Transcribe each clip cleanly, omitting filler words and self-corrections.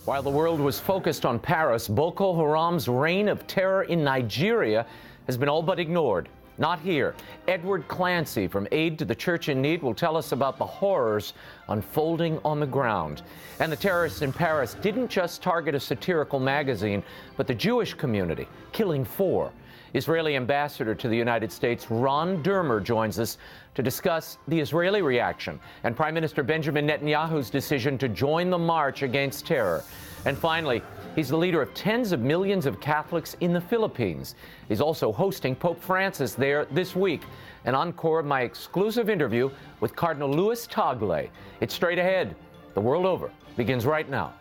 While the world was focused on Paris, Boko Haram's reign of terror in Nigeria has been all but ignored. Not here. Edward Clancy from Aid to the Church in Need will tell us about the horrors unfolding on the ground. And the terrorists in Paris didn't just target a satirical magazine, but the Jewish community, killing 4. Israeli ambassador to the United States, Ron Dermer, joins us to discuss the Israeli reaction and Prime Minister Benjamin Netanyahu's decision to join the march against terror. And finally, he's the leader of tens of millions of Catholics in the Philippines. He's also hosting Pope Francis there this week. An encore of my exclusive interview with Cardinal Luis Tagle. It's straight ahead. The world over begins right now.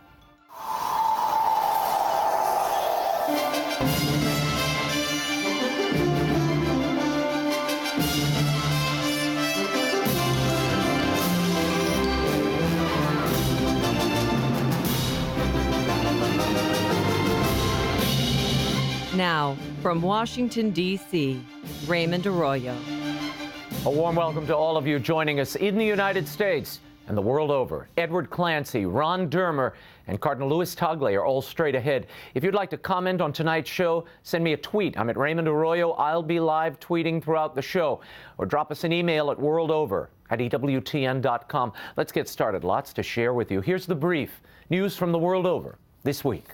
Now, from Washington, D.C., Raymond Arroyo. A warm welcome to all of you joining us in the United States and the world over. Edward Clancy, Ron Dermer, and Cardinal Luis Tagle are all straight ahead. If you'd like to comment on tonight's show, send me a tweet. I'm at Raymond Arroyo. I'll be live tweeting throughout the show. Or drop us an email at worldover@EWTN.com. Let's get started. Lots to share with you. Here's the brief. News from the world over this week.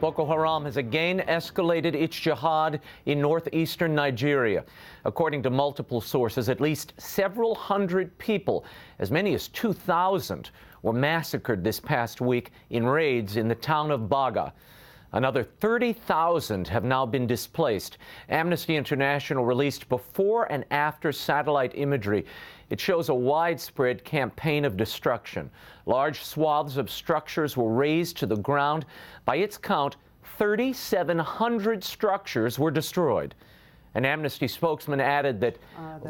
Boko Haram has again escalated its jihad in northeastern Nigeria. According to multiple sources, at least several hundred people, as many as 2,000, were massacred this past week in raids in the town of Baga. Another 30,000 have now been displaced. Amnesty International released before and after satellite imagery. It shows a widespread campaign of destruction. Large swaths of structures were razed to the ground. By its count, 3,700 structures were destroyed. An Amnesty spokesman added that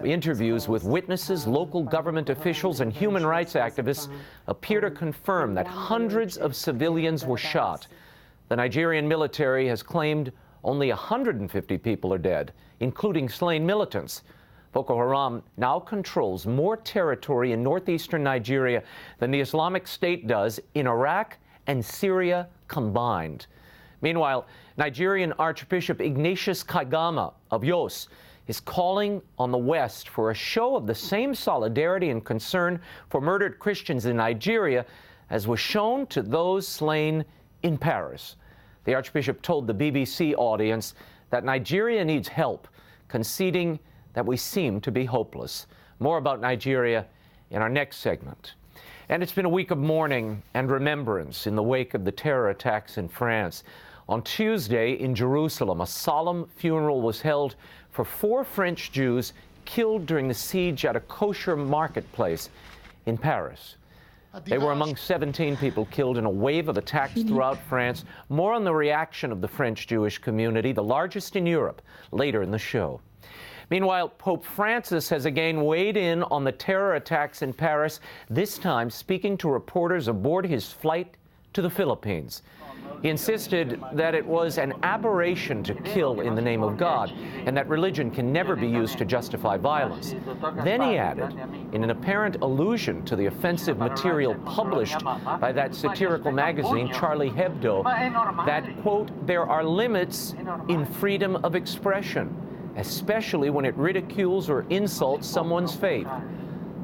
interviews with witnesses, local government officials, and human rights activists appear to confirm that hundreds of civilians were shot. The Nigerian military has claimed only 150 people are dead, including slain militants. Boko Haram now controls more territory in northeastern Nigeria than the Islamic State does in Iraq and Syria combined. Meanwhile, Nigerian Archbishop Ignatius Kaigama of Jos is calling on the West for a show of the same solidarity and concern for murdered Christians in Nigeria as was shown to those slain in Paris. The Archbishop told the BBC audience that Nigeria needs help, conceding that we seem to be hopeless. More about Nigeria in our next segment. And it's been a week of mourning and remembrance in the wake of the terror attacks in France. On Tuesday in Jerusalem, a solemn funeral was held for 4 French Jews killed during the siege at a kosher marketplace in Paris. They were among 17 people killed in a wave of attacks throughout France. More on the reaction of the French Jewish community, the largest in Europe, later in the show. Meanwhile, Pope Francis has again weighed in on the terror attacks in Paris, this time speaking to reporters aboard his flight to the Philippines. He insisted that it was an aberration to kill in the name of God, and that religion can never be used to justify violence. Then he added, in an apparent allusion to the offensive material published by that satirical magazine, Charlie Hebdo, that, quote, there are limits in freedom of expression, especially when it ridicules or insults someone's faith.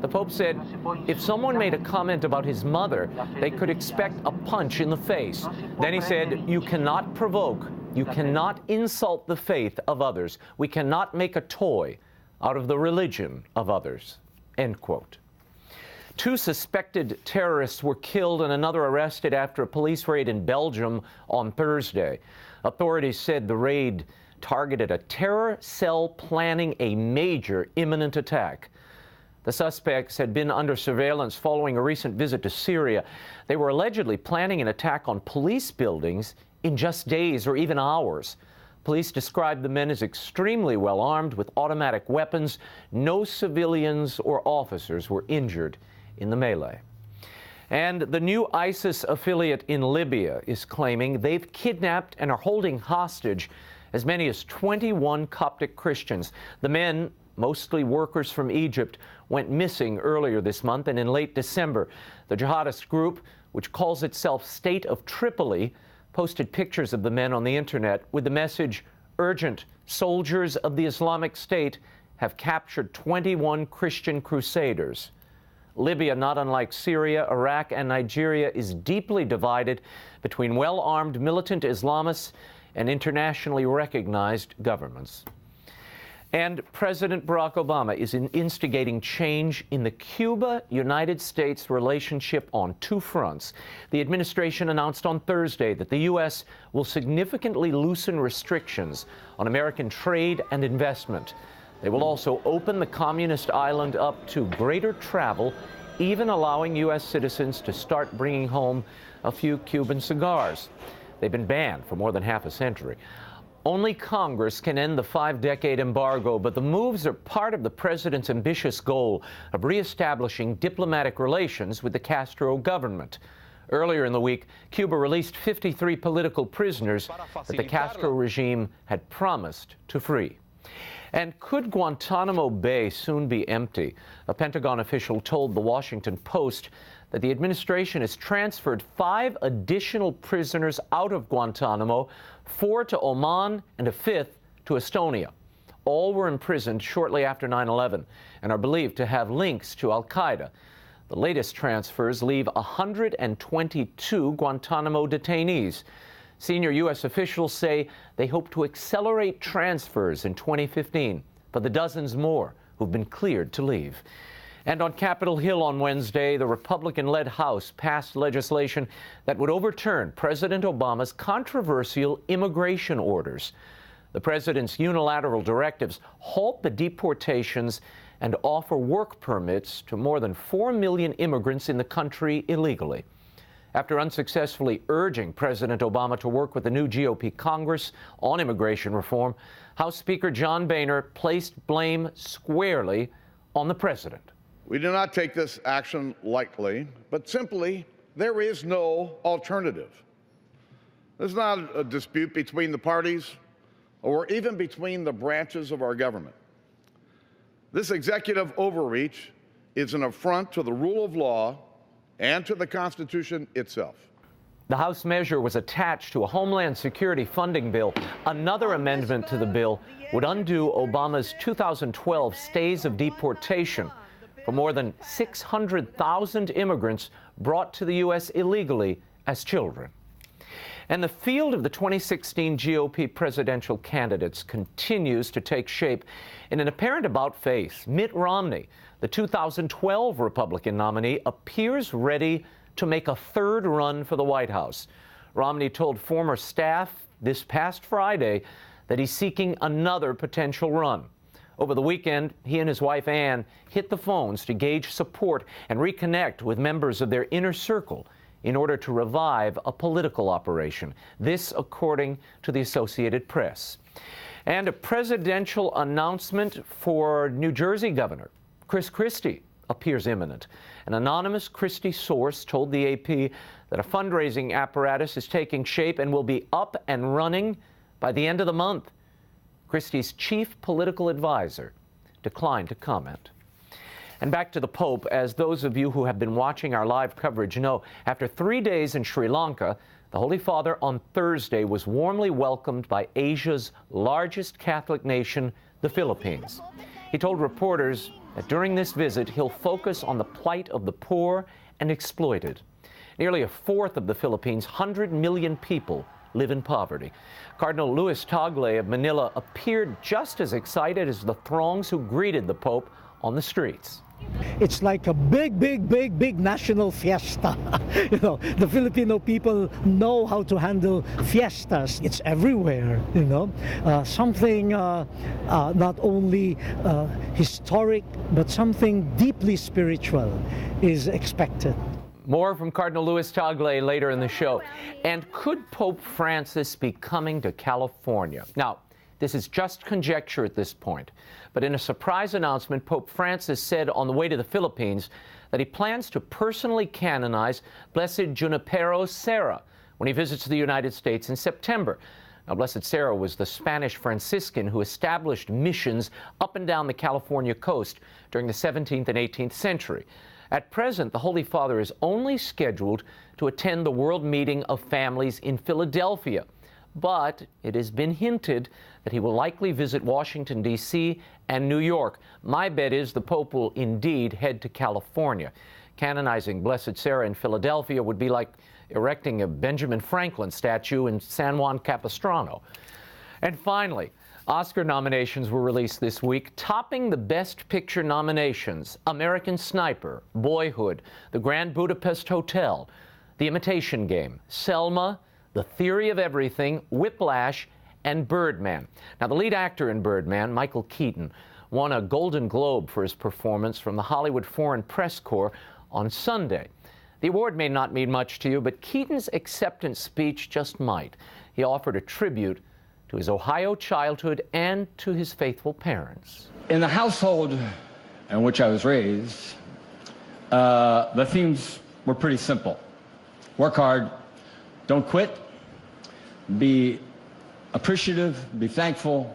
The Pope said if someone made a comment about his mother, they could expect a punch in the face. Then he said, you cannot provoke, you cannot insult the faith of others. We cannot make a toy out of the religion of others, end quote. 2 suspected terrorists were killed and another arrested after a police raid in Belgium on Thursday. Authorities said the raid targeted a terror cell planning a major imminent attack. The suspects had been under surveillance following a recent visit to Syria. They were allegedly planning an attack on police buildings in just days or even hours. Police described the men as extremely well armed with automatic weapons. No civilians or officers were injured in the melee. And the new ISIS affiliate in Libya is claiming they've kidnapped and are holding hostage as many as 21 Coptic Christians. The men mostly workers from Egypt, went missing earlier this month, and in late December, the jihadist group, which calls itself State of Tripoli, posted pictures of the men on the internet with the message, "Urgent, soldiers of the Islamic State have captured 21 Christian crusaders." Libya, not unlike Syria, Iraq, and Nigeria, is deeply divided between well-armed militant Islamists and internationally recognized governments. And President Barack Obama is instigating change in the Cuba-United States relationship on two fronts. The administration announced on Thursday that the U.S. will significantly loosen restrictions on American trade and investment. They will also open the communist island up to greater travel, even allowing U.S. citizens to start bringing home a few Cuban cigars. They've been banned for more than half a century. Only Congress can end the 5-decade embargo, but the moves are part of the president's ambitious goal of reestablishing diplomatic relations with the Castro government. Earlier in the week, Cuba released 53 political prisoners that the Castro regime had promised to free. And could Guantanamo Bay soon be empty? A Pentagon official told the Washington Post that the administration has transferred 5 additional prisoners out of Guantanamo, 4 to Oman and a 5th to Estonia. All were imprisoned shortly after 9/11 and are believed to have links to al-Qaeda. The latest transfers leave 122 Guantanamo detainees. Senior U.S. officials say they hope to accelerate transfers in 2015 for the dozens more who've been cleared to leave. And on Capitol Hill on Wednesday, the Republican-led House passed legislation that would overturn President Obama's controversial immigration orders. The president's unilateral directives halt the deportations and offer work permits to more than 4 million immigrants in the country illegally. After unsuccessfully urging President Obama to work with the new GOP Congress on immigration reform, House Speaker John Boehner placed blame squarely on the president. We do not take this action lightly, but simply there is no alternative. This is not a dispute between the parties or even between the branches of our government. This executive overreach is an affront to the rule of law and to the Constitution itself. The House measure was attached to a Homeland Security funding bill. Another amendment to the bill would undo Obama's 2012 stays of deportation for more than 600,000 immigrants brought to the U.S. illegally as children. And the field of the 2016 GOP presidential candidates continues to take shape in an apparent about-face. Mitt Romney, the 2012 Republican nominee, appears ready to make a third run for the White House. Romney told former staff this past Friday that he's seeking another potential run. Over the weekend, he and his wife Ann hit the phones to gauge support and reconnect with members of their inner circle in order to revive a political operation. This, according to the Associated Press. And a presidential announcement for New Jersey Governor Chris Christie appears imminent. An anonymous Christie source told the AP that a fundraising apparatus is taking shape and will be up and running by the end of the month. Christie's chief political advisor declined to comment. And back to the Pope, as those of you who have been watching our live coverage know, after 3 days in Sri Lanka, the Holy Father on Thursday was warmly welcomed by Asia's largest Catholic nation, the Philippines. He told reporters that during this visit, he'll focus on the plight of the poor and exploited. Nearly a fourth of the Philippines' 100 million people live in poverty. Cardinal Luis Tagle of Manila appeared just as excited as the throngs who greeted the Pope on the streets. It's like a big national fiesta. You know, the Filipino people know how to handle fiestas. It's everywhere, you know. Something not only historic, but something deeply spiritual is expected. More from Cardinal Luis Tagle later in the show. And could Pope Francis be coming to California? Now, this is just conjecture at this point, but in a surprise announcement, Pope Francis said on the way to the Philippines that he plans to personally canonize Blessed Junipero Serra when he visits the United States in September. Now, Blessed Sarah was the Spanish Franciscan who established missions up and down the California coast during the 17th and 18th century. At present, the Holy Father is only scheduled to attend the World Meeting of Families in Philadelphia, but it has been hinted that he will likely visit Washington, D.C. and New York. My bet is the Pope will indeed head to California. Canonizing Blessed Sarah in Philadelphia would be like erecting a Benjamin Franklin statue in San Juan Capistrano. And finally, Oscar nominations were released this week, topping the Best Picture nominations: American Sniper, Boyhood, The Grand Budapest Hotel, The Imitation Game, Selma, The Theory of Everything, Whiplash, and Birdman. Now, the lead actor in Birdman, Michael Keaton, won a Golden Globe for his performance from the Hollywood Foreign Press Corps on Sunday. The award may not mean much to you, but Keaton's acceptance speech just might. He offered a tribute to his Ohio childhood and to his faithful parents. In the household in which I was raised, the themes were pretty simple. Work hard, don't quit, be appreciative, be thankful,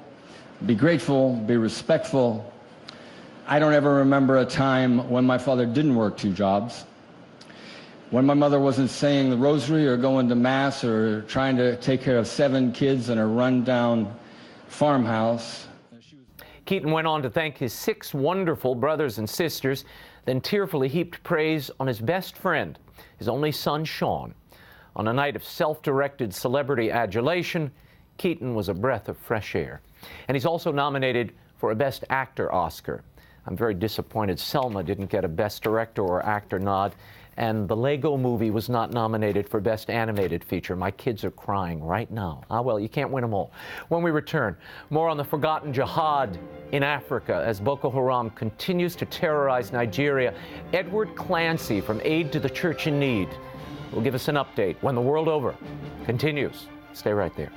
be grateful, be respectful. I don't ever remember a time when my father didn't work 2 jobs. When my mother wasn't saying the rosary or going to mass or trying to take care of 7 kids in a rundown farmhouse. Keaton went on to thank his 6 wonderful brothers and sisters, then tearfully heaped praise on his best friend, his only son, Sean. On a night of self-directed celebrity adulation, Keaton was a breath of fresh air. And he's also nominated for a Best Actor Oscar. I'm very disappointed Selma didn't get a Best Director or Actor nod, and the Lego Movie was not nominated for Best Animated Feature. My kids are crying right now. Ah, well, you can't win them all. When we return, more on the forgotten jihad in Africa as Boko Haram continues to terrorize Nigeria. Edward Clancy from Aid to the Church in Need will give us an update when the world over continues. Stay right there.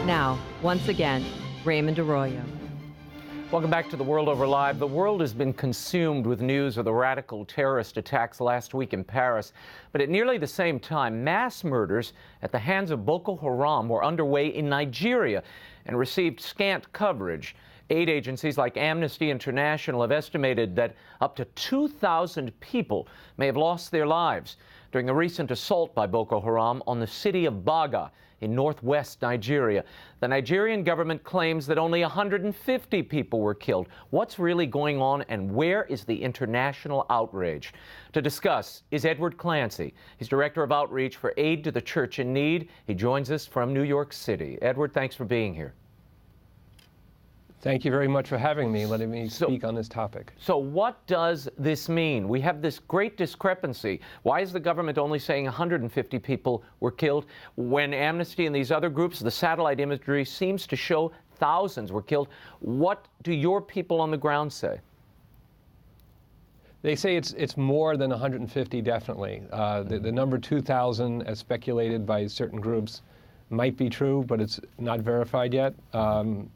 Now, once again, Raymond Arroyo. Welcome back to The World Over Live. The world has been consumed with news of the radical terrorist attacks last week in Paris. But at nearly the same time, mass murders at the hands of Boko Haram were underway in Nigeria and received scant coverage. Aid agencies like Amnesty International have estimated that up to 2,000 people may have lost their lives during the recent assault by Boko Haram on the city of Baga in northwest Nigeria. The Nigerian government claims that only 150 people were killed. What's really going on, and where is the international outrage? To discuss is Edward Clancy. He's Director of Outreach for Aid to the Church in Need. He joins us from New York City. Edward, thanks for being here. Thank you very much for having me, letting me speak on this topic. So what does this mean? We have this great discrepancy. Why is the government only saying 150 people were killed when Amnesty and these other groups, the satellite imagery seems to show thousands were killed? What do your people on the ground say? They say it's more than 150, definitely. The number 2,000, as speculated by certain groups, might be true, but it's not verified yet.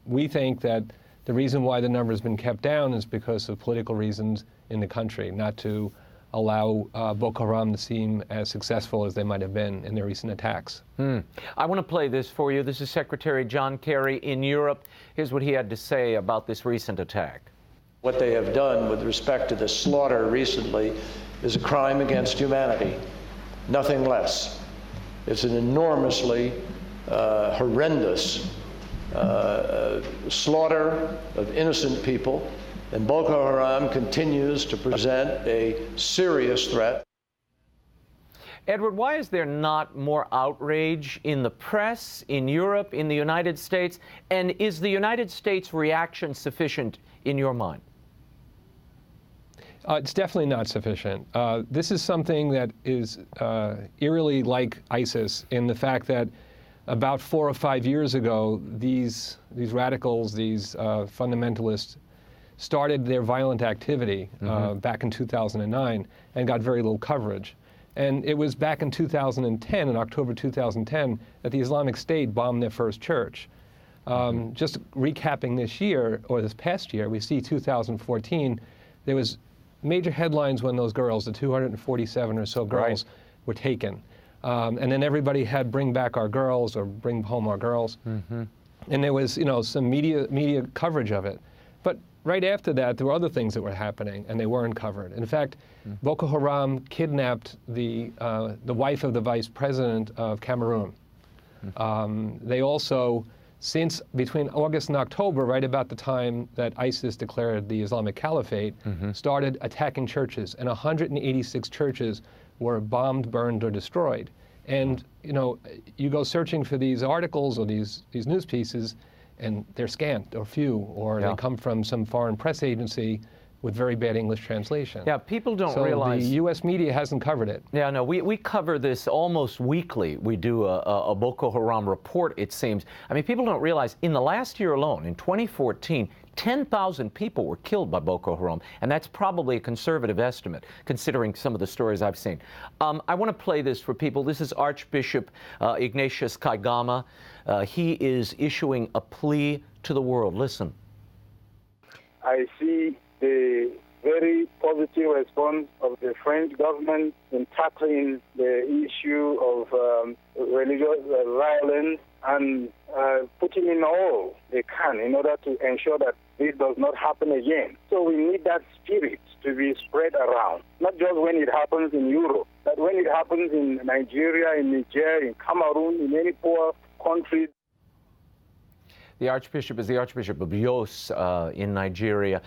We think that the reason why the number has been kept down is because of political reasons in the country, not to allow Boko Haram to seem as successful as they might have been in their recent attacks. I want to play this for you. This is Secretary John Kerry in Europe. Here's what he had to say about this recent attack. What they have done with respect to the slaughter recently is a crime against humanity, nothing less. It's an enormously horrendous slaughter of innocent people, and Boko Haram continues to present a serious threat. Edward, why is there not more outrage in the press, in Europe, in the United States? And is the United States reaction sufficient in your mind? It's definitely not sufficient. This is something that is eerily like ISIS in the fact that about 4 or 5 years ago, these radicals, these fundamentalists, started their violent activity back in 2009 and got very little coverage. And it was back in 2010, in October 2010, that the Islamic State bombed their first church. Just recapping this year, or this past year, we see 2014, there was major headlines when those girls, the 247 or so girls, were taken. And then everybody had bring back our girls or bring home our girls. And there was, some media coverage of it. But right after that, there were other things that were happening, and they weren't covered. In fact, Boko Haram kidnapped the wife of the vice president of Cameroon. They also, since between August and October, right about the time that ISIS declared the Islamic Caliphate, started attacking churches, and 186 churches were bombed, burned, or destroyed. And you go searching for these articles or these news pieces, and they're scant or few, or they come from some foreign press agency with very bad English translation. Yeah, people don't so realize. The U.S. media hasn't covered it. Yeah, no, we cover this almost weekly. We do a Boko Haram report, it seems. I mean, people don't realize in the last year alone, in 2014, 10,000 people were killed by Boko Haram, and that's probably a conservative estimate, considering some of the stories I've seen. I want to play this for people. This is Archbishop Ignatius Kaigama. He is issuing a plea to the world. Listen. I see the very positive response of the French government in tackling the issue of religious violence and putting in all they can in order to ensure that this does not happen again. So we need that spirit to be spread around, not just when it happens in Europe, but when it happens in Nigeria, in Niger, in Cameroon, in any poor country. The Archbishop is the Archbishop of Jos in Nigeria.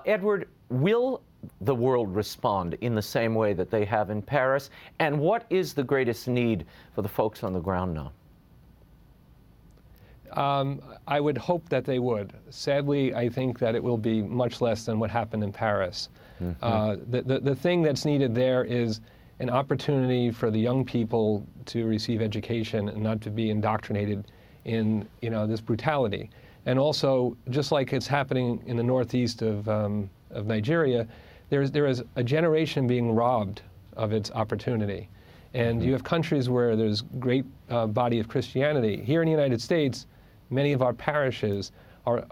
Edward, will the world respond in the same way that they have in Paris? And what is the greatest need for the folks on the ground now? I would hope that they would. Sadly, I think that it will be much less than what happened in Paris. The thing that's needed there is an opportunity for the young people to receive education and not to be indoctrinated in this brutality. And also, just like it's happening in the northeast of Nigeria, there is a generation being robbed of its opportunity. And you have countries where there's great body of Christianity. Here in the United States, many of our parishes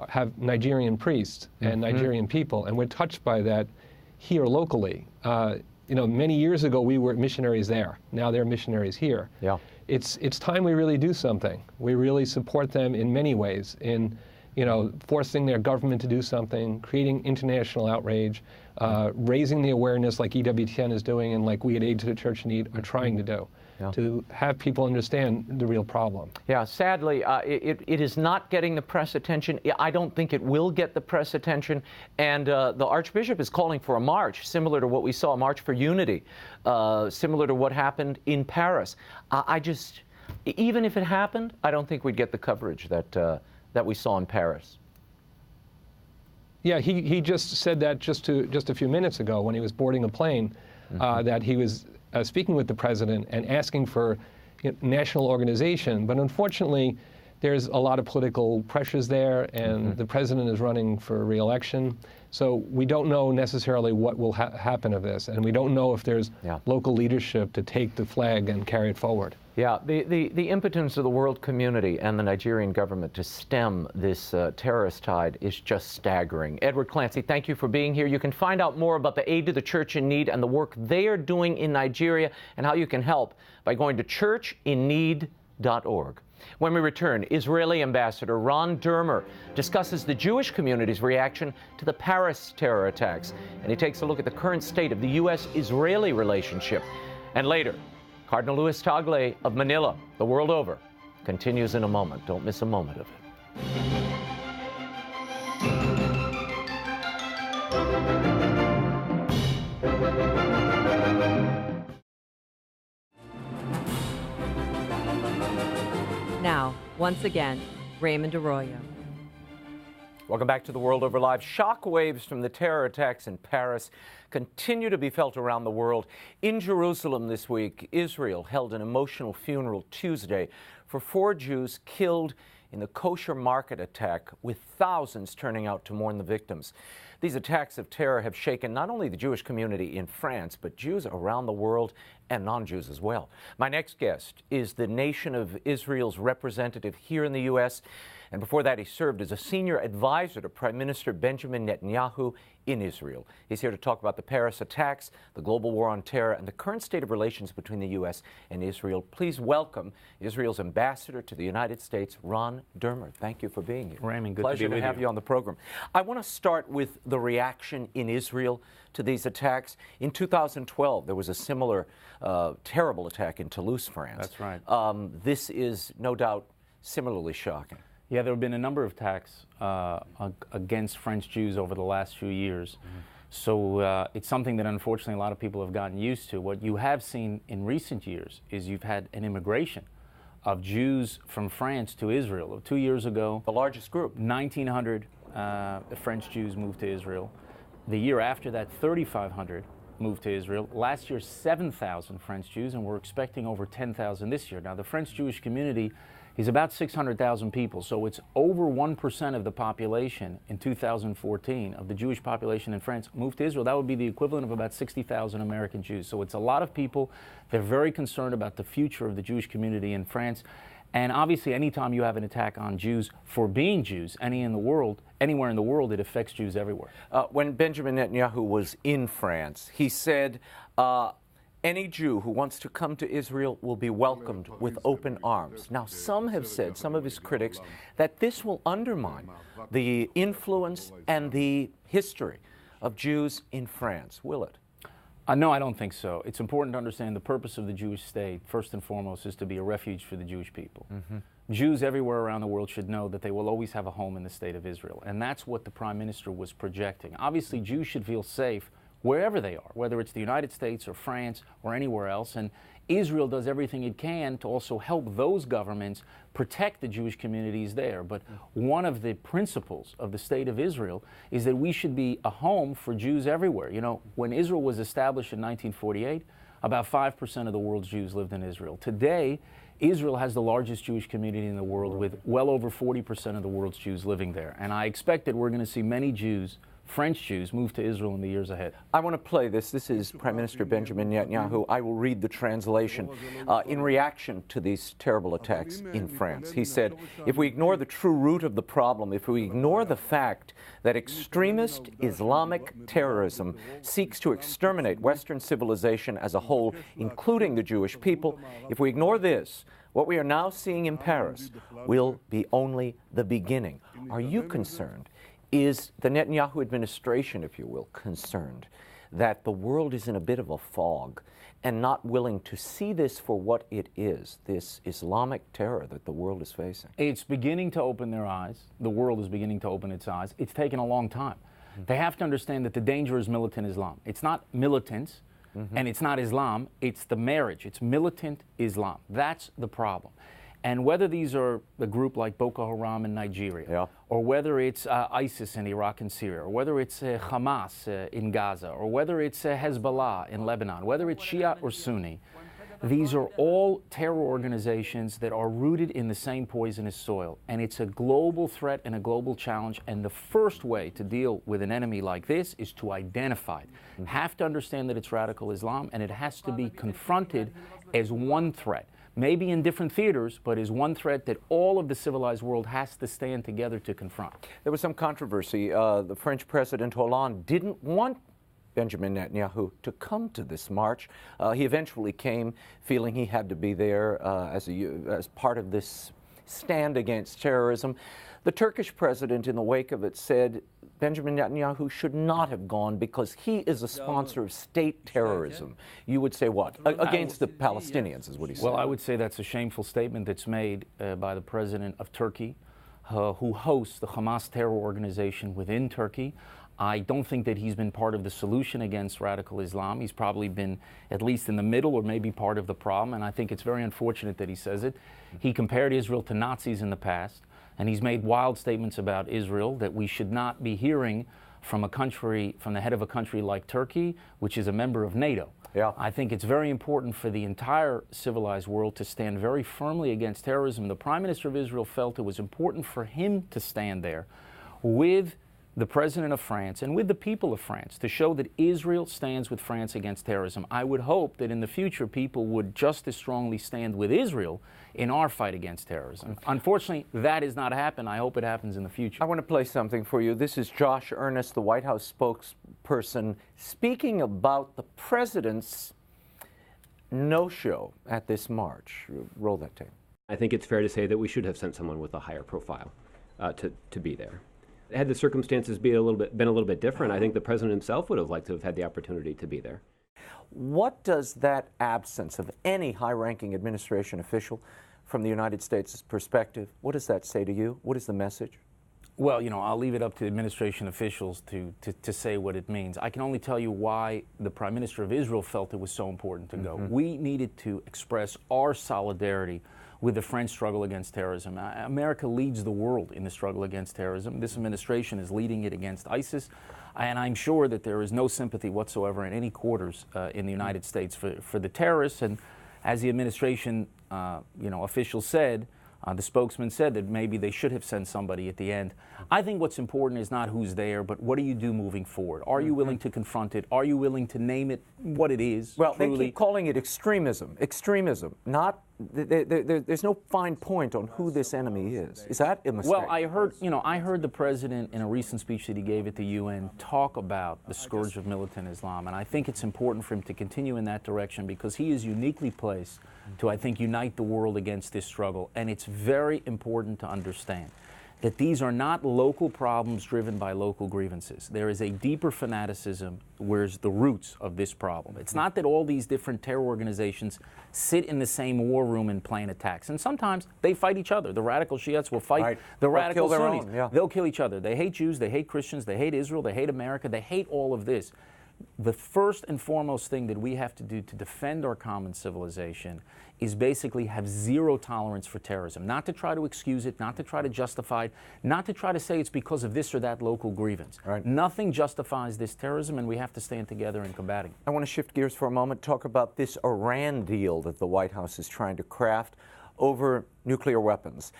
have Nigerian priests and Nigerian people, and we're touched by that here locally. Many years ago we were missionaries there. Now they're missionaries here. Yeah. It's time we really do something. We really support them in many ways, in forcing their government to do something, creating international outrage, raising the awareness like EWTN is doing and like we at Aid to the Church in Need are trying to do, to have people understand the real problem. Yeah, sadly, it is not getting the press attention. I don't think it will get the press attention. And the Archbishop is calling for a march, similar to what we saw, a March for Unity, similar to what happened in Paris. Even if it happened, I don't think we'd get the coverage that we saw in Paris. Yeah, he just said that just a few minutes ago when he was boarding a plane, that he was speaking with the president and asking for national organization. But unfortunately, there's a lot of political pressures there, and the president is running for re-election. So we don't know necessarily what will happen of this, and we don't know if there's local leadership to take the flag and carry it forward. Yeah, the impotence of the world community and the Nigerian government to stem this terrorist tide is just staggering. Edward Clancy, thank you for being here. You can find out more about the Aid to the Church in Need and the work they are doing in Nigeria and how you can help by going to churchinneed.org. When we return, Israeli Ambassador Ron Dermer discusses the Jewish community's reaction to the Paris terror attacks, and he takes a look at the current state of the U.S.-Israeli relationship. And later, Cardinal Luis Tagle of Manila, the world over, continues in a moment. Don't miss a moment of it. Now, once again, Raymond Arroyo. Welcome back to the World Over Live. Shockwaves from the terror attacks in Paris continue to be felt around the world. In Jerusalem this week, Israel held an emotional funeral Tuesday for 4 Jews killed in the kosher market attack, with thousands turning out to mourn the victims. These attacks of terror have shaken not only the Jewish community in France, but Jews around the world and non-Jews as well. My next guest is the Nation of Israel's representative here in the U.S., And before that, he served as a senior advisor to Prime Minister Benjamin Netanyahu in Israel. He's here to talk about the Paris attacks, the global war on terror, and the current state of relations between the U.S. and Israel. Please welcome Israel's ambassador to the United States, Ron Dermer. Thank you for being here. Raymond, good Pleasure to be with have you on the program. I want to start with the reaction in Israel to these attacks. In 2012, there was a similar terrible attack in Toulouse, France. That's right. This is no doubt similarly shocking. Yeah, there have been a number of attacks against French Jews over the last few years. So it's something that unfortunately a lot of people have gotten used to. What you have seen in recent years is you've had an immigration of Jews from France to Israel. 2 years ago, The largest group. 1,900 French Jews moved to Israel. The year after that, 3,500 moved to Israel. Last year, 7,000 French Jews, and we're expecting over 10,000 this year. Now, the French Jewish community is about 600,000 people, so it's over 1% of the population in 2014 of the Jewish population in France moved to Israel. That would be the equivalent of about 60,000 American Jews. So it's a lot of people. They're very concerned about the future of the Jewish community in France. And obviously, anytime you have an attack on Jews for being Jews, anywhere in the world, it affects Jews everywhere. When Benjamin Netanyahu was in France, he said, any Jew who wants to come to Israel will be welcomed with open arms. Now, some have said, some of his critics, that this will undermine the influence and the history of Jews in France. Will it? No, I don't think so. It's important to understand the purpose of the Jewish state, first and foremost, is to be a refuge for the Jewish people. Jews everywhere around the world should know that they will always have a home in the state of Israel. And that's what the Prime Minister was projecting. Obviously, Jews should feel safe wherever they are, whether it's the United States or France or anywhere else. And Israel does everything it can to also help those governments protect the Jewish communities there. But one of the principles of the state of Israel is that we should be a home for Jews everywhere. You know, when Israel was established in 1948, about 5% of the world's Jews lived in Israel. Today, Israel has the largest Jewish community in the world with well over 40% of the world's Jews living there. And I expect that we're going to see many Jews, French Jews, move to Israel in the years ahead. I want to play this. This is Prime Minister Benjamin Netanyahu. I will read the translation. In reaction to these terrible attacks in France, he said, if we ignore the true root of the problem, if we ignore the fact that extremist Islamic terrorism seeks to exterminate Western civilization as a whole, including the Jewish people, if we ignore this, what we are now seeing in Paris will be only the beginning. Are you concerned? Is the Netanyahu administration, if you will, concerned that the world is in a bit of a fog and not willing to see this for what it is, this Islamic terror that the world is facing? It's beginning to open their eyes. The world is beginning to open its eyes. It's taken a long time. They have to understand that the danger is militant Islam. It's not militants, and it's not Islam. It's the marriage. It's militant Islam. That's the problem. And whether these are a group like Boko Haram in Nigeria, or whether it's ISIS in Iraq and Syria, or whether it's Hamas in Gaza, or whether it's Hezbollah in Lebanon, whether it's Shia or Sunni, these are all terror organizations that are rooted in the same poisonous soil. And it's a global threat and a global challenge. And the first way to deal with an enemy like this is to identify it. You have to understand that it's radical Islam, and it has to be confronted as one threat. Maybe in different theaters, but is one threat that all of the civilized world has to stand together to confront. There was some controversy. The French President Hollande didn't want Benjamin Netanyahu to come to this march. He eventually came, feeling he had to be there as part of this stand against terrorism. The Turkish president, in the wake of it, said Benjamin Netanyahu should not have gone because he is a sponsor of state terrorism. You would say what? Against the Palestinians, is what he said. Well, I would say that's a shameful statement that's made by the president of Turkey, who hosts the Hamas terror organization within Turkey. I don't think that he's been part of the solution against radical Islam. He's probably been at least in the middle or maybe part of the problem, and I think it's very unfortunate that he says it. He compared Israel to Nazis in the past, and he's made wild statements about Israel that we should not be hearing from a country, from the head of a country like Turkey, which is a member of NATO. I think it's very important for the entire civilized world to stand very firmly against terrorism. The Prime Minister of Israel felt it was important for him to stand there with the president of France and with the people of France to show that Israel stands with France against terrorism. I would hope that in the future people would just as strongly stand with Israel in our fight against terrorism. Unfortunately, that has not happened. I hope it happens in the future. I want to play something for you. This is Josh Earnest, the White House spokesperson, speaking about the president's no-show at this march. Roll that tape. I think it's fair to say that we should have sent someone with a higher profile to be there. Had the circumstances been a little bit different, I think the president himself would have liked to have had the opportunity to be there. What does that absence of any high-ranking administration official from the United States' perspective, what does that say to you? What is the message? Well, you know, I'll leave it up to administration officials to say what it means. I can only tell you why the Prime Minister of Israel felt it was so important to go. We needed to express our solidarity with the French struggle against terrorism. America leads the world in the struggle against terrorism. This administration is leading it against ISIS, and I'm sure that there is no sympathy whatsoever in any quarters in the United States for the terrorists. And as the administration officials said, the spokesman said that maybe they should have sent somebody at the end. I think what's important is not who's there, but what do you do moving forward? Are you willing to confront it? Are you willing to name it what it is? Well, truly? they keep calling it extremism. Extremism. Not there's no fine point on who this enemy is. Is that a mistake? Well, I heard the president in a recent speech that he gave at the UN talk about the scourge of militant Islam, and I think it's important for him to continue in that direction because he is uniquely placed to, I think, unite the world against this struggle. And it's very important to understand that these are not local problems driven by local grievances. There is a deeper fanaticism where's the roots of this problem. It's not that all these different terror organizations sit in the same war room and plan attacks. And sometimes they fight each other. The radical Shiites will fight the radical Sunnis. They'll kill each other. They hate Jews, they hate Christians, they hate Israel, they hate America, they hate all of this. The first and foremost thing that we have to do to defend our common civilization is basically have zero tolerance for terrorism. Not to try to excuse it, not to try to justify it, not to try to say it's because of this or that local grievance. Right. Nothing justifies this terrorism, and we have to stand together in combating. I want to shift gears for a moment, talk about this Iran deal that the White House is trying to craft over nuclear weapons.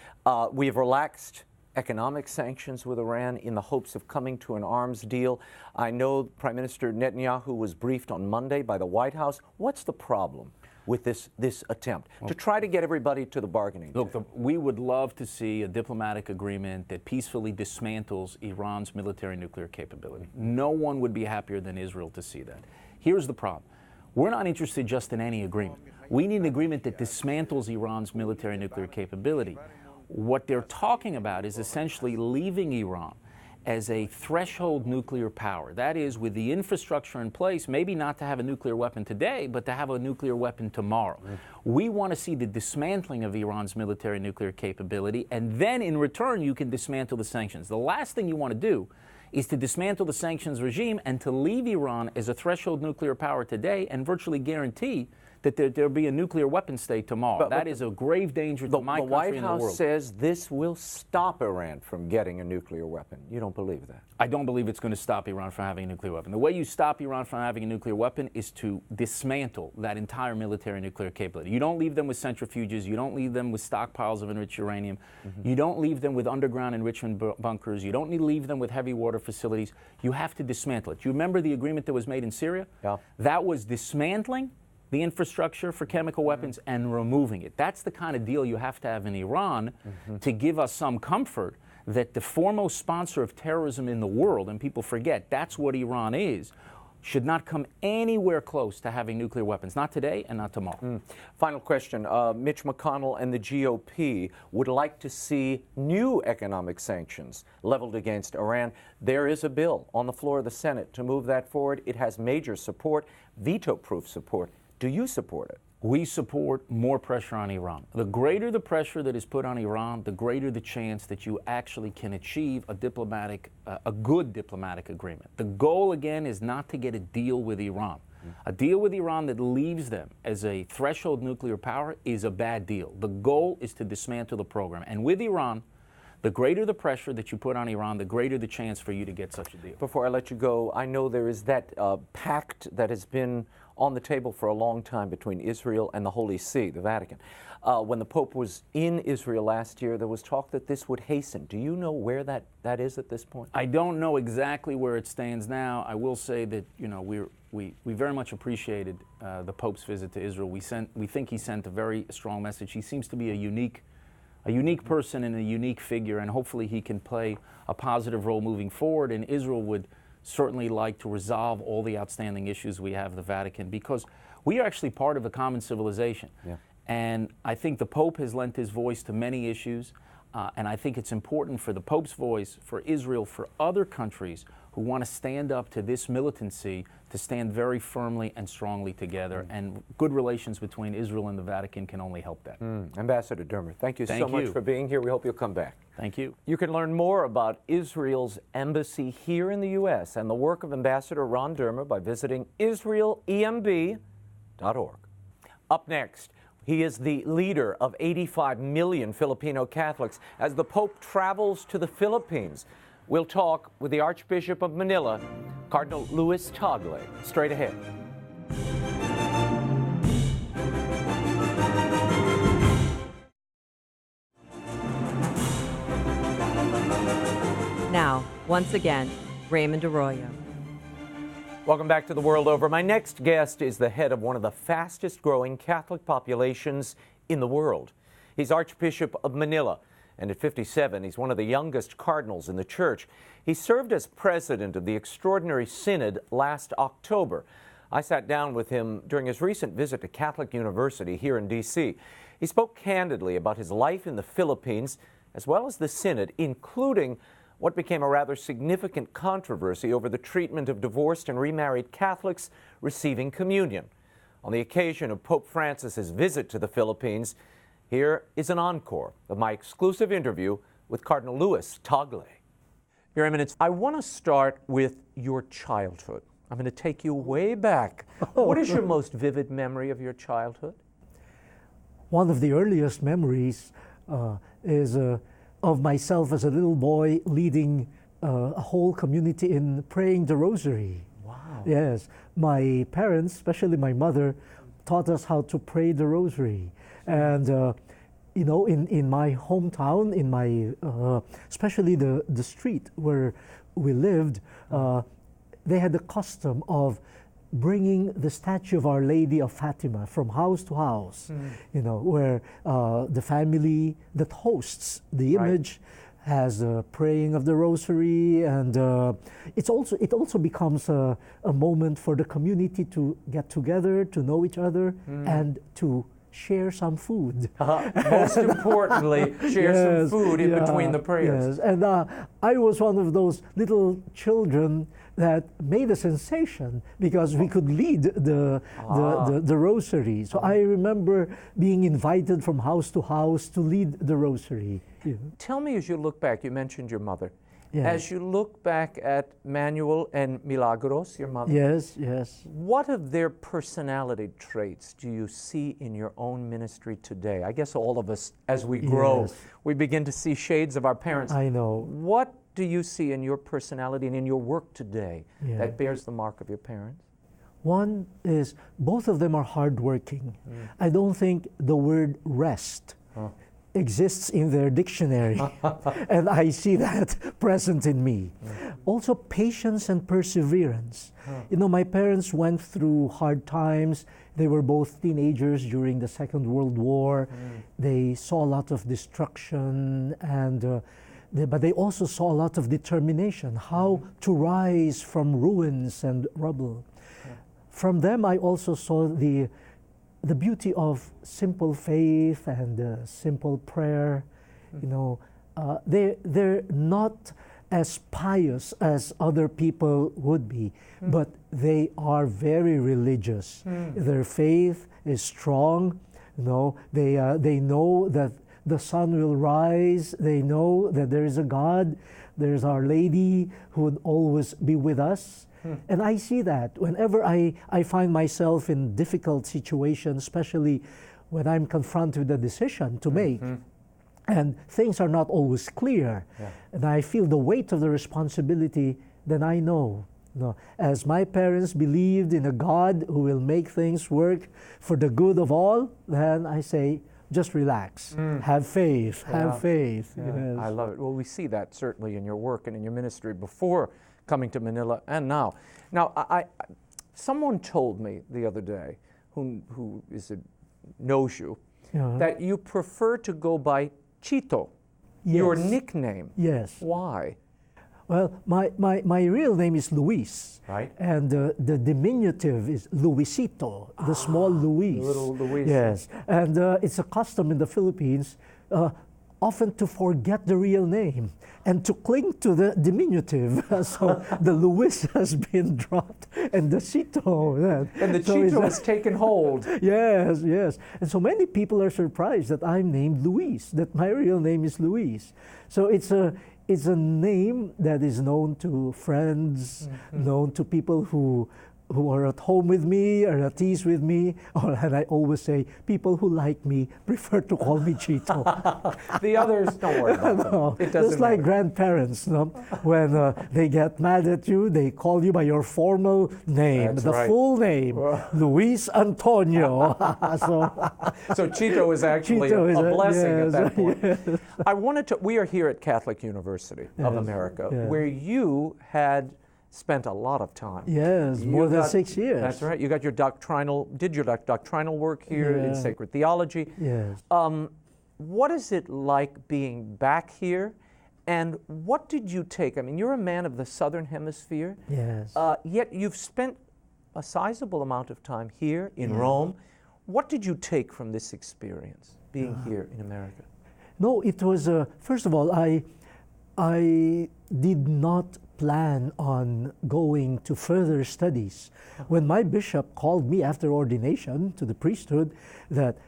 We have relaxed economic sanctions with Iran in the hopes of coming to an arms deal. I know Prime Minister Netanyahu was briefed on Monday by the White House. What's the problem with this attempt to try to get everybody to the bargaining table? Look, we would love to see a diplomatic agreement that peacefully dismantles Iran's military nuclear capability. No one would be happier than Israel to see that. Here's the problem. We're not interested just in any agreement. We need an agreement that dismantles Iran's military nuclear capability. What they're talking about is essentially leaving Iran as a threshold nuclear power. That is, with the infrastructure in place, maybe not to have a nuclear weapon today, but to have a nuclear weapon tomorrow. We want to see the dismantling of Iran's military nuclear capability, and then in return, you can dismantle the sanctions. The last thing you want to do is to dismantle the sanctions regime and to leave Iran as a threshold nuclear power today and virtually guarantee that there'll be a nuclear weapon state tomorrow. That is a grave danger to my country and the world. The White House says this will stop Iran from getting a nuclear weapon. You don't believe that? I don't believe it's going to stop Iran from having a nuclear weapon. The way you stop Iran from having a nuclear weapon is to dismantle that entire military nuclear capability. You don't leave them with centrifuges. You don't leave them with stockpiles of enriched uranium. You don't leave them with underground enrichment bunkers. You don't need to leave them with heavy water facilities. You have to dismantle it. You remember the agreement that was made in Syria? Yeah. That was dismantling the infrastructure for chemical weapons and removing it. That's the kind of deal you have to have in Iran to give us some comfort that the foremost sponsor of terrorism in the world, and people forget that's what Iran is, should not come anywhere close to having nuclear weapons, not today and not tomorrow. Final question. Mitch McConnell and the GOP would like to see new economic sanctions leveled against Iran. There is a bill on the floor of the Senate to move that forward. It has major support, veto-proof support. Do you support it? We support more pressure on Iran. The greater the pressure that is put on Iran, the greater the chance that you actually can achieve a good diplomatic agreement. The goal, again, is not to get a deal with Iran. A deal with Iran that leaves them as a threshold nuclear power is a bad deal. The goal is to dismantle the program. And with Iran, the greater the pressure that you put on Iran, the greater the chance for you to get such a deal. Before I let you go, I know there is that pact that has been on the table for a long time between Israel and the Holy See, the Vatican. When the Pope was in Israel last year, there was talk that this would hasten. Do you know where that is at this point? I don't know exactly where it stands now. I will say that, you know, we very much appreciated the Pope's visit to Israel. We think he sent a very strong message. He seems to be a unique person and a unique figure, and hopefully he can play a positive role moving forward. And Israel would certainly like to resolve all the outstanding issues we have at the Vatican, because we are actually part of a common civilization. Yeah. And I think the Pope has lent his voice to many issues, and I think it's important for the Pope's voice, for Israel, for other countries who want to stand up to this militancy, to stand very firmly and strongly together. And good relations between Israel and the Vatican can only help that. Ambassador Dermer, thank you so much for being here. We hope you'll come back. Thank you. You can learn more about Israel's embassy here in the U.S. and the work of Ambassador Ron Dermer by visiting israelemb.org. Up next, he is the leader of 85 million Filipino Catholics as the Pope travels to the Philippines. We'll talk with the Archbishop of Manila, Cardinal Luis Tagle, straight ahead. Now, once again, Raymond Arroyo. Welcome back to The World Over. My next guest is the head of one of the fastest growing Catholic populations in the world. He's Archbishop of Manila, and at 57, he's one of the youngest cardinals in the church. He served as president of the Extraordinary Synod last October. I sat down with him during his recent visit to Catholic University here in D.C. He spoke candidly about his life in the Philippines, as well as the Synod, including what became a rather significant controversy over the treatment of divorced and remarried Catholics receiving communion. On the occasion of Pope Francis's visit to the Philippines, here is an encore of my exclusive interview with Cardinal Luis Tagle. Your Eminence, I want to start with your childhood. I'm going to take you way back. What is your most vivid memory of your childhood? One of the earliest memories is of myself as a little boy leading a whole community in praying the rosary. Wow. Yes. My parents, especially my mother, taught us how to pray the rosary. And you know, in my hometown, in my especially the street where we lived, they had the custom of bringing the statue of Our Lady of Fatima from house to house, you know, where the family that hosts the image has praying of the rosary, and it also becomes a moment for the community to get together, to know each other, and to share some food. Most importantly, share some food in between the prayers. Yes, and I was one of those little children that made a sensation because we could lead the rosary. So I remember being invited from house to house to lead the rosary. Yeah. Tell me, as you look back, you mentioned your mother. Yes. As you look back at Manuel and Milagros, your mother, yes. What of their personality traits do you see in your own ministry today? I guess all of us, as we grow, we begin to see shades of our parents. I know. What do you see in your personality and in your work today that bears the mark of your parents? One is both of them are hardworking. I don't think the word rest exists in their dictionary, and I see that present in me. Also, patience and perseverance. You know, my parents went through hard times. They were both teenagers during the Second World War. They saw a lot of destruction, and but they also saw a lot of determination, how to rise from ruins and rubble. From them, I also saw the beauty of simple faith and simple prayer. You know, they're not as pious as other people would be, but they are very religious. Their faith is strong. You know, they know that the sun will rise. They know that there is a God. There's Our Lady who would always be with us. And I see that whenever I find myself in difficult situations, especially when I'm confronted with a decision to make. and things are not always clear. And I feel the weight of the responsibility, then I know. No, as my parents believed in a God who will make things work for the good of all, then I say, just relax, have faith, have faith. Yes. I love it. Well, we see that certainly in your work and in your ministry before coming to Manila and now. Now, someone told me the other day, who knows you, that you prefer to go by Chito, your nickname. Yes. Why? Well, my real name is Luis. Right. And the diminutive is Luisito, the small Luis. Little Luis. Yes. And it's a custom in the Philippines often to forget the real name and to cling to the diminutive. So the Luis has been dropped and the Chito. And the Chito has taken hold. Yes, yes. And so many people are surprised that I'm named Luis, that my real name is Luis. So it's a name that is known to friends, known to people who are at home with me or at ease with me, and I always say, people who like me prefer to call me Chito. The others, don't worry about them. It doesn't Just like matter. grandparents, no? When they get mad at you, they call you by your formal name, That's the right. full name, Luis Antonio. So Chito is actually Chito is a blessing at that point. Yes. We are here at Catholic University of America, where you had spent a lot of time. Yes, more than 6 years. That's right. You got your doctrinal work here in sacred theology. Yes. What is it like being back here? And what did you take? I mean, you're a man of the Southern Hemisphere. Yes. Yet you've spent a sizable amount of time here in Rome. What did you take from this experience, being here in America? No, it was, first of all, I did not plan on going to further studies. When my bishop called me after ordination to the priesthood that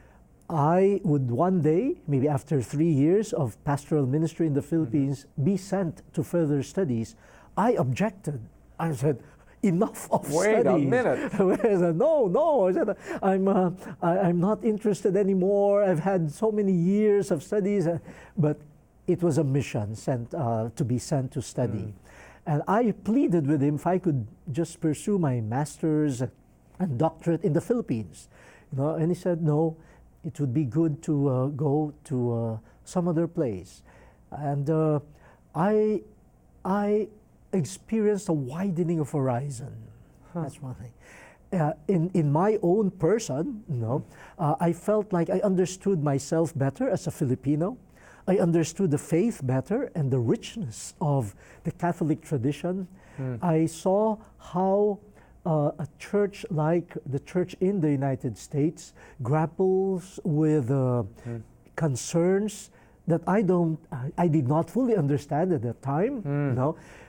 I would one day, maybe after 3 years of pastoral ministry in the Philippines, be sent to further studies, I objected. I said, enough of studies. Wait a minute. I said, no. I said, I'm not interested anymore. I've had so many years of studies. But it was a mission to be sent to study. And I pleaded with him if I could just pursue my master's and doctorate in the Philippines. And he said, no, it would be good to go to some other place. And I experienced a widening of horizon. That's one thing. In my own person, I felt like I understood myself better as a Filipino. I understood the faith better and the richness of the Catholic tradition. I saw how a church like the church in the United States grapples with concerns that I did not fully understand at that time,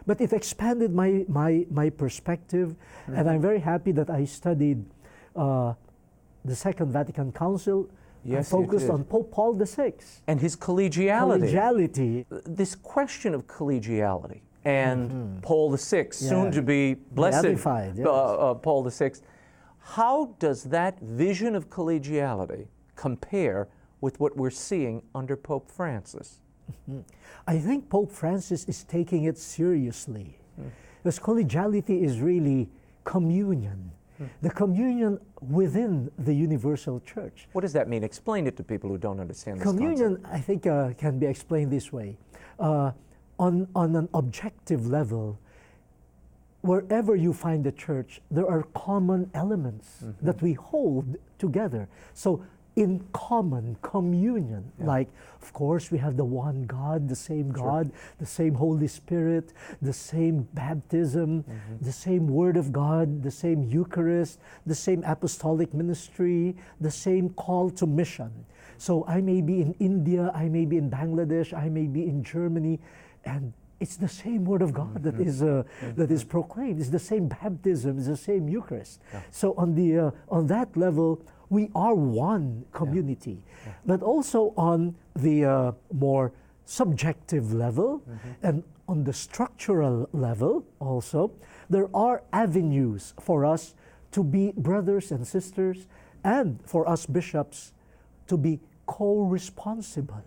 but it expanded my perspective, and I'm very happy that I studied the Second Vatican Council. Yes, focused on Pope Paul VI. And his collegiality. Collegiality. This question of collegiality and Paul VI, soon to be blessed Beatified, Paul VI. How does that vision of collegiality compare with what we're seeing under Pope Francis? I think Pope Francis is taking it seriously. Because collegiality is really communion. The communion within the universal church. What does that mean? Explain it to people who don't understand this communion, concept. I think, can be explained this way. On an objective level, wherever you find the church, there are common elements that we hold together. So in common communion, like, of course, we have the one God, the same God, the same Holy Spirit, the same baptism, the same Word of God, the same Eucharist, the same apostolic ministry, the same call to mission. So I may be in India, I may be in Bangladesh, I may be in Germany, and it's the same Word of God that is proclaimed. It's the same baptism. It's the same Eucharist. So on that level, we are one community. But also on the more subjective level and on the structural level also, there are avenues for us to be brothers and sisters and for us bishops to be co-responsible.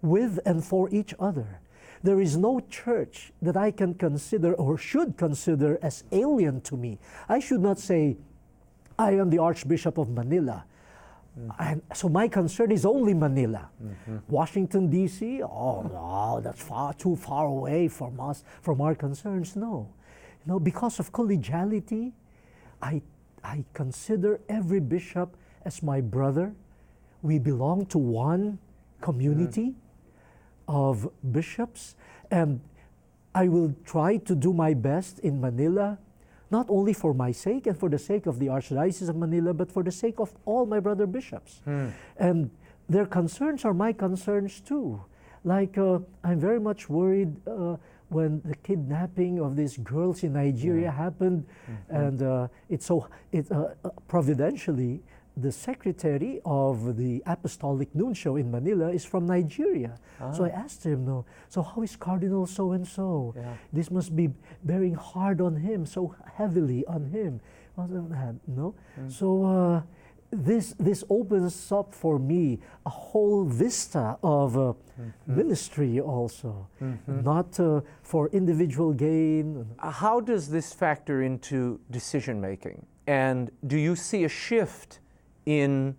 with and for each other. There is no church that I can consider or should consider as alien to me. I should not say, I am the Archbishop of Manila. And so my concern is only Manila. Washington, D.C., oh no, that's too far away from us, from our concerns. No. You know, because of collegiality, I consider every bishop as my brother. We belong to one community of bishops, and I will try to do my best in Manila, not only for my sake and for the sake of the Archdiocese of Manila, but for the sake of all my brother bishops. And their concerns are my concerns too. Like, I'm very much worried when the kidnapping of these girls in Nigeria happened, and providentially, the secretary of the Apostolic Nuncio in Manila is from Nigeria. So I asked him, so how is Cardinal so-and-so? This must be bearing hard on him, so heavily on him. So this opens up for me a whole vista of ministry also, not for individual gain. How does this factor into decision-making? And do you see a shift in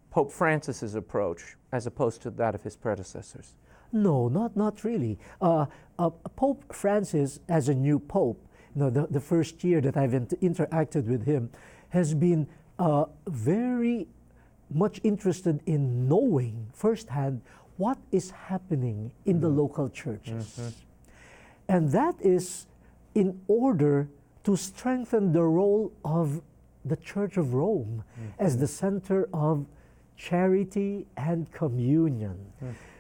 Pope Francis's approach as opposed to that of his predecessors? No, not really. Pope Francis, as a new pope, the first year that I've interacted with him, has been very much interested in knowing firsthand what is happening in the local churches. And that is in order to strengthen the role of the Church of Rome as the center of charity and communion.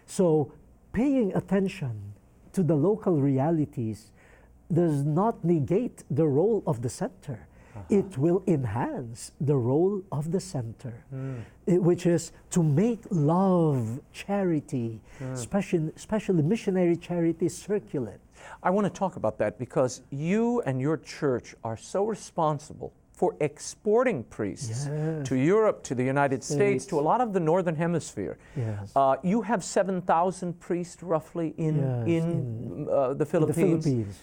So paying attention to the local realities does not negate the role of the center. It will enhance the role of the center, which is to make love, charity, especially missionary charity, circulate. I want to talk about that because you and your church are so responsible for exporting priests to Europe, to the United States, to a lot of the Northern Hemisphere. You have 7,000 priests roughly in the Philippines.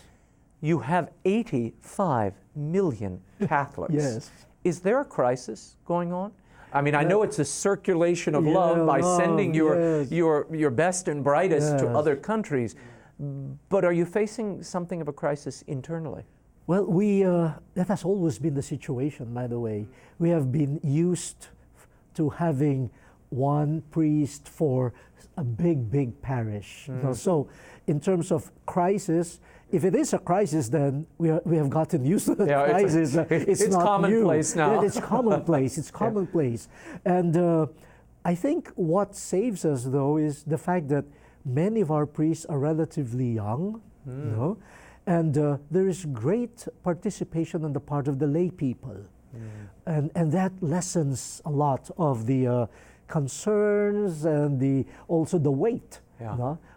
You have 85 million Catholics. Is there a crisis going on? I mean, I know it's a circulation of love by sending your best and brightest to other countries, but are you facing something of a crisis internally? Well, that has always been the situation, by the way. We have been used to having one priest for a big parish. So in terms of crisis, if it is a crisis, then we have gotten used to the crisis. It's not commonplace now. It's commonplace. It's commonplace. And I think what saves us, though, is the fact that many of our priests are relatively young, and there is great participation on the part of the lay people. And that lessens a lot of the concerns and also the weight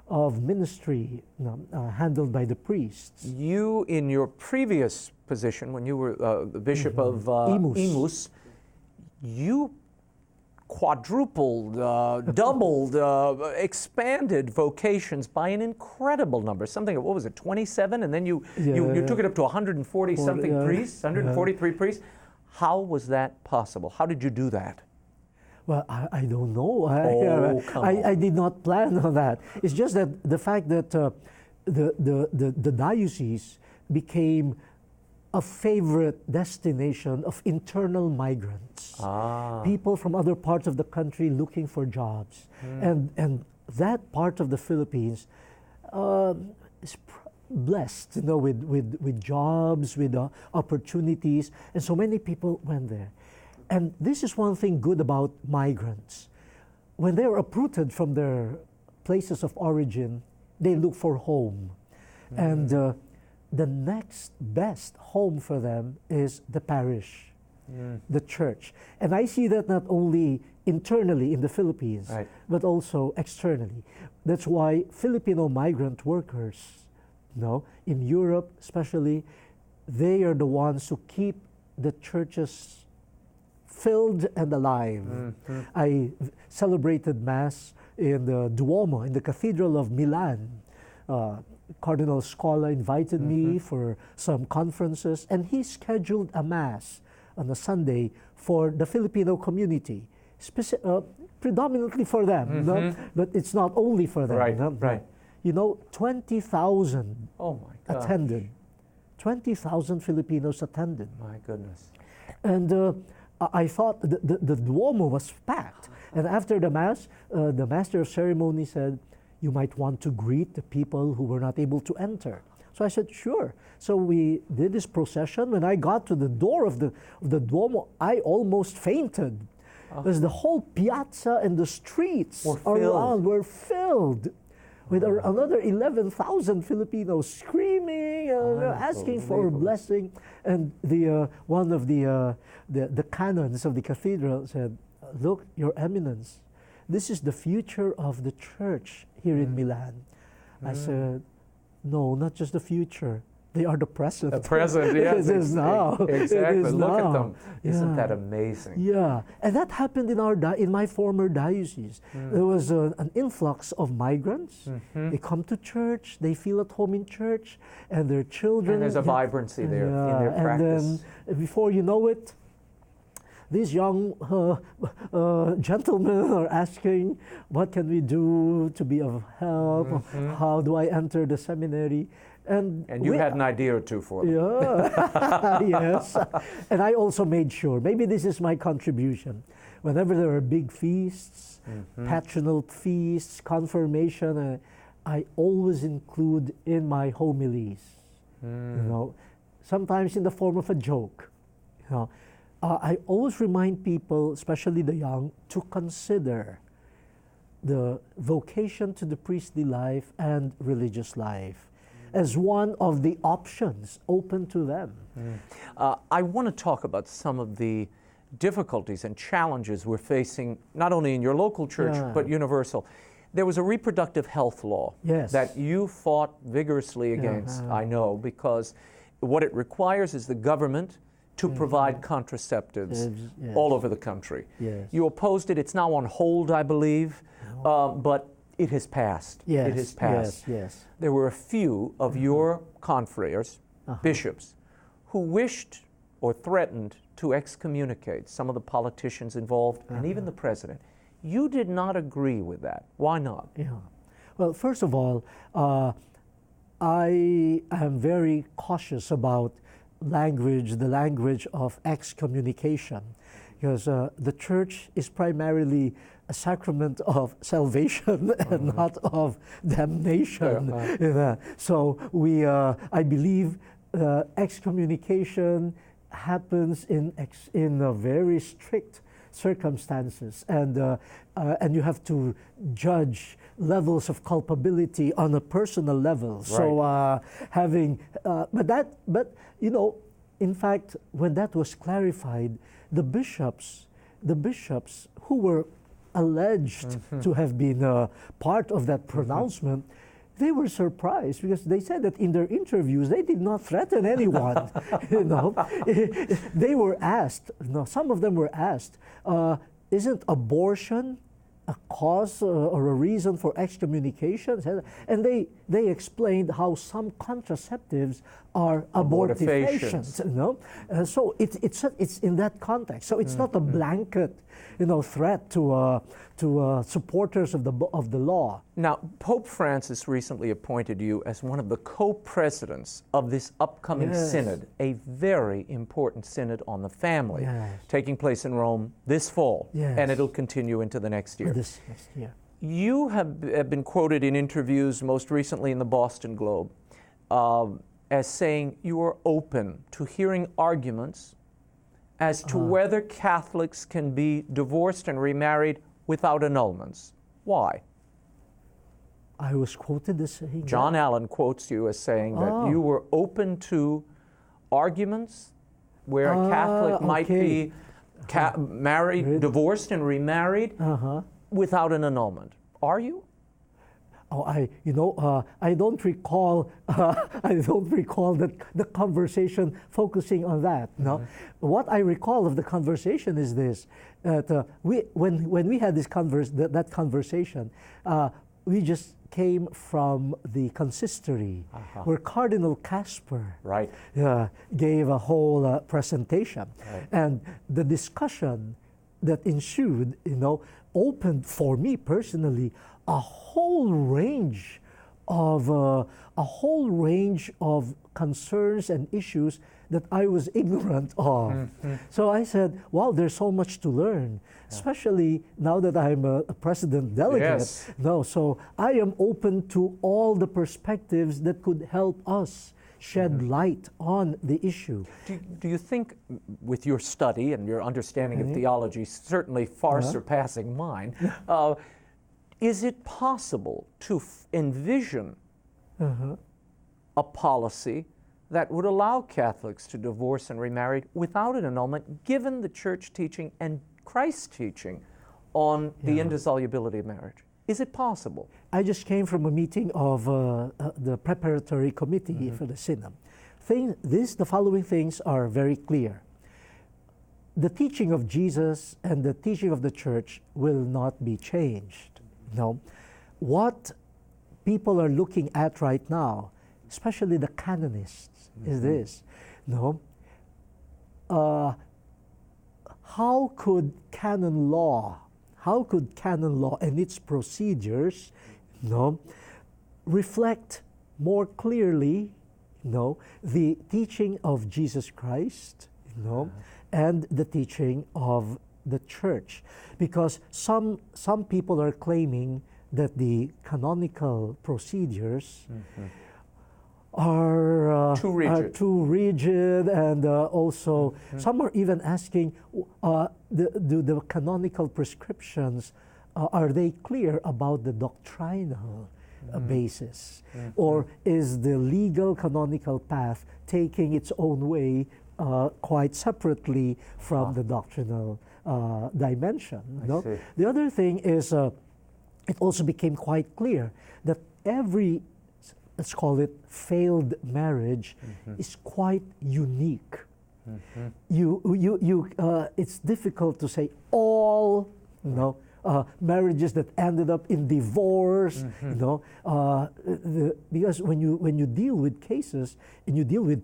of ministry handled by the priests. You, in your previous position, when you were the Bishop of Imus, you quadrupled, doubled, expanded vocations by an incredible number. Something, what was it, 27? And then you took it up to 140-something priests, 143 priests. How was that possible? How did you do that? Well, I don't know. I did not plan on that. It's just that the fact that the diocese became a favorite destination of internal migrants, people from other parts of the country looking for jobs. And that part of the Philippines is blessed, with jobs, with opportunities, and so many people went there. And this is one thing good about migrants. When they're uprooted from their places of origin, they look for home. And the next best home for them is the parish, the church. And I see that not only internally in the Philippines, but also externally. That's why Filipino migrant workers, in Europe especially, they are the ones who keep the churches filled and alive. I celebrated Mass in the Duomo, in the Cathedral of Milan. Cardinal Scola invited me for some conferences, and he scheduled a mass on a Sunday for the Filipino community, predominantly for them, no? But it's not only for them. Right, no? right. 20,000 attended. 20,000 Filipinos attended. My goodness. And I thought the Duomo was packed. And after the Mass, the Master of Ceremony said, you might want to greet the people who were not able to enter. So I said, sure. So we did this procession. When I got to the door of the Duomo, I almost fainted. Because the whole piazza and the streets around were filled with another 11,000 Filipinos screaming, asking for a blessing. And one of the canons of the cathedral said, look, Your Eminence, this is the future of the church here in Milan. I said, no, not just the future. They are the present. The present, yes. It is now. Exactly. It is Look now. at them. Isn't Yeah. that amazing? Yeah, and that happened in my former diocese. There was an influx of migrants. They come to church, they feel at home in church, and their children. And there's a vibrancy there in their practice. And then before you know it, these young gentlemen are asking, what can we do to be of help? How do I enter the seminary? And you had an idea or two for them. Yeah, yes. And I also made sure, maybe this is my contribution, whenever there are big feasts, patronal feasts, confirmation, I always include in my homilies, sometimes in the form of a joke. I always remind people, especially the young, to consider the vocation to the priestly life and religious life as one of the options open to them. I want to talk about some of the difficulties and challenges we're facing, not only in your local church, but universal. There was a reproductive health law that you fought vigorously against, I know, because what it requires is the government to provide contraceptives all over the country. You opposed it. It's now on hold, I believe, but it has passed. It has passed. There were a few of your confreres, bishops, who wished or threatened to excommunicate some of the politicians involved and even the president. You did not agree with that. Why not? Well, first of all, I am very cautious about the language of excommunication, because the church is primarily a sacrament of salvation and not of damnation. So I believe excommunication happens in very strict circumstances, and you have to judge levels of culpability on a personal level. So in fact, when that was clarified, the bishops who were alleged to have been part of that pronouncement, they were surprised, because they said that in their interviews they did not threaten anyone. They were asked, some of them were asked, isn't abortion a cause or a reason for excommunication? And they explained how some contraceptives are abortifacients. So it's in that context. So it's not a blanket, threat to supporters of the law. Now, Pope Francis recently appointed you as one of the co-presidents of this upcoming synod, a very important synod on the family, taking place in Rome this fall, and it'll continue into the next year. This next year. You have been quoted in interviews, most recently in the Boston Globe, as saying you are open to hearing arguments as to whether Catholics can be divorced and remarried without annulments. Why? I was quoted as saying John Allen quotes you as saying that you were open to arguments where a Catholic might be married, divorced and remarried without an annulment. Are you? I don't recall. I don't recall the conversation focusing on that. No, what I recall of the conversation is this: that when we had that conversation, we just came from the consistory where Cardinal Casper gave a whole presentation, and the discussion that ensued, opened for me personally a whole range of concerns and issues that I was ignorant of. So I said, wow, there's so much to learn, especially now that I'm a president-delegate. So I am open to all the perspectives that could help us shed light on the issue. Do you think, with your study and your understanding of theology, certainly far surpassing mine, is it possible to envision a policy that would allow Catholics to divorce and remarry without an annulment, given the church teaching and Christ's teaching on the indissolubility of marriage? Is it possible? I just came from a meeting of the preparatory committee for the synod. The following things are very clear. The teaching of Jesus and the teaching of the church will not be changed. No. What people are looking at right now, especially the canonists, is this. No. How could canon law and its procedures, reflect more clearly, the teaching of Jesus Christ, and the teaching of the church? Because some people are claiming that the canonical procedures are too rigid, and also some are even asking, do the canonical prescriptions, are they clear about the doctrinal basis? Or is the legal canonical path taking its own way quite separately from the doctrinal dimension? The other thing is, it also became quite clear that every, let's call it, failed marriage is quite unique. It's difficult to say all, marriages that ended up in divorce, because when you deal with cases and you deal with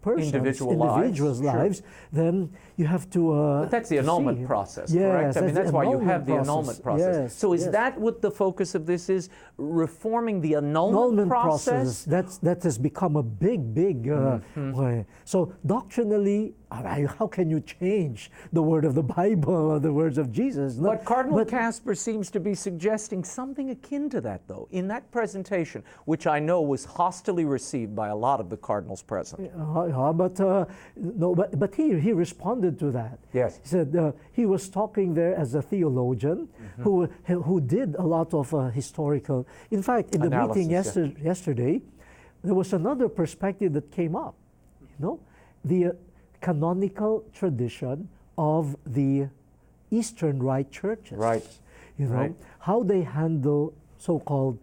persons, individuals' lives, then you have to. But that's the annulment process, correct? I mean, that's why you have the annulment process. So is that what the focus of this is? Reforming the annulment process? That has become a big way. So doctrinally, how can you change the word of the Bible or the words of Jesus? But Cardinal Casper seems to be suggesting something akin to that, though, in that presentation, which I know was hostilely received by a lot of the cardinals present. But he responded to that. Yes. He said he was talking there as a theologian who did a lot of historical. In fact, in the meeting yesterday, there was another perspective that came up. The canonical tradition of the Eastern Rite churches. Right. How they handle so-called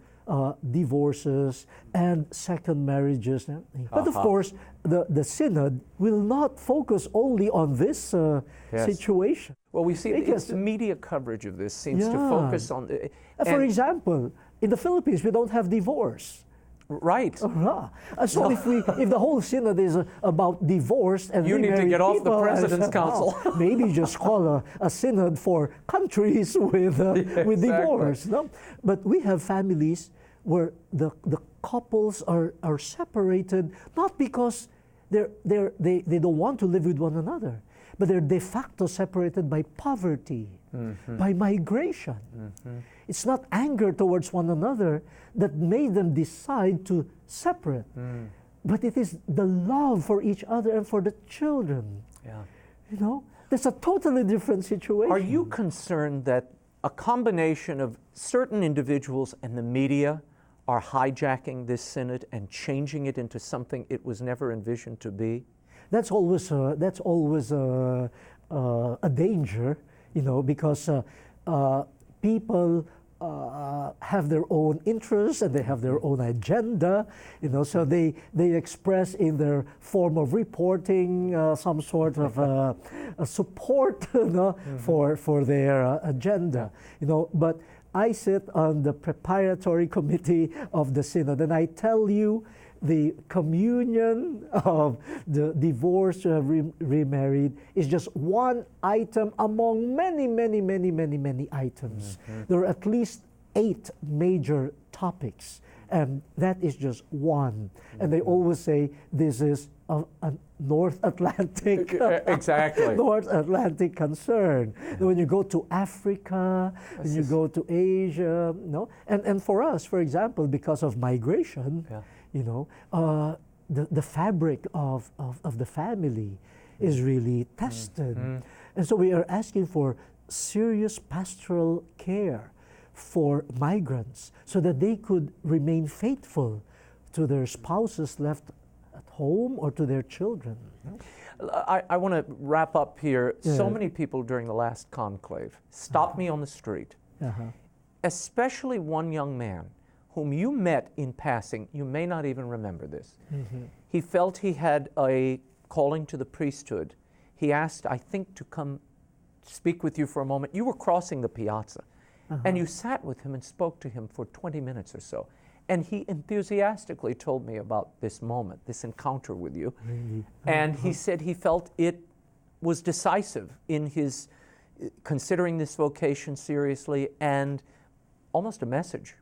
divorces and second marriages. But of course, the synod will not focus only on this situation. Well, we see the media coverage of this seems to focus on... For example, in the Philippines, we don't have divorce. Right. So if the whole synod is about divorce and you need to get off the president's council. Maybe just call a synod for countries with divorce. No? But we have families where the couples are separated, not because they don't want to live with one another, but they're de facto separated by poverty, by migration. It's not anger towards one another that made them decide to separate, but it is the love for each other and for the children. That's a totally different situation. Are you concerned that a combination of certain individuals and the media are hijacking this synod and changing it into something it was never envisioned to be? That's always a danger, because people have their own interests and they have their own agenda, so they express in their form of reporting some sort of a support for their agenda, but I sit on the preparatory committee of the synod, and I tell you, the communion of the divorced remarried is just one item among many, many, many, many, many items. There are at least 8 major topics, and that is just one. And they always say this is a North Atlantic exactly North Atlantic concern. When you go to Africa, when you go to Asia, and for us, for example, because of migration, the fabric of the family is really tested. And so we are asking for serious pastoral care for migrants so that they could remain faithful to their spouses left at home or to their children. I want to wrap up here. Yeah. So many people during the last conclave stopped me on the street, especially one young man whom you met in passing. You may not even remember this. He felt he had a calling to the priesthood. He asked, I think, to come speak with you for a moment. You were crossing the piazza, and you sat with him and spoke to him for 20 minutes or so. And he enthusiastically told me about this moment, this encounter with you. Really? And he said he felt it was decisive in his considering this vocation seriously, and almost a message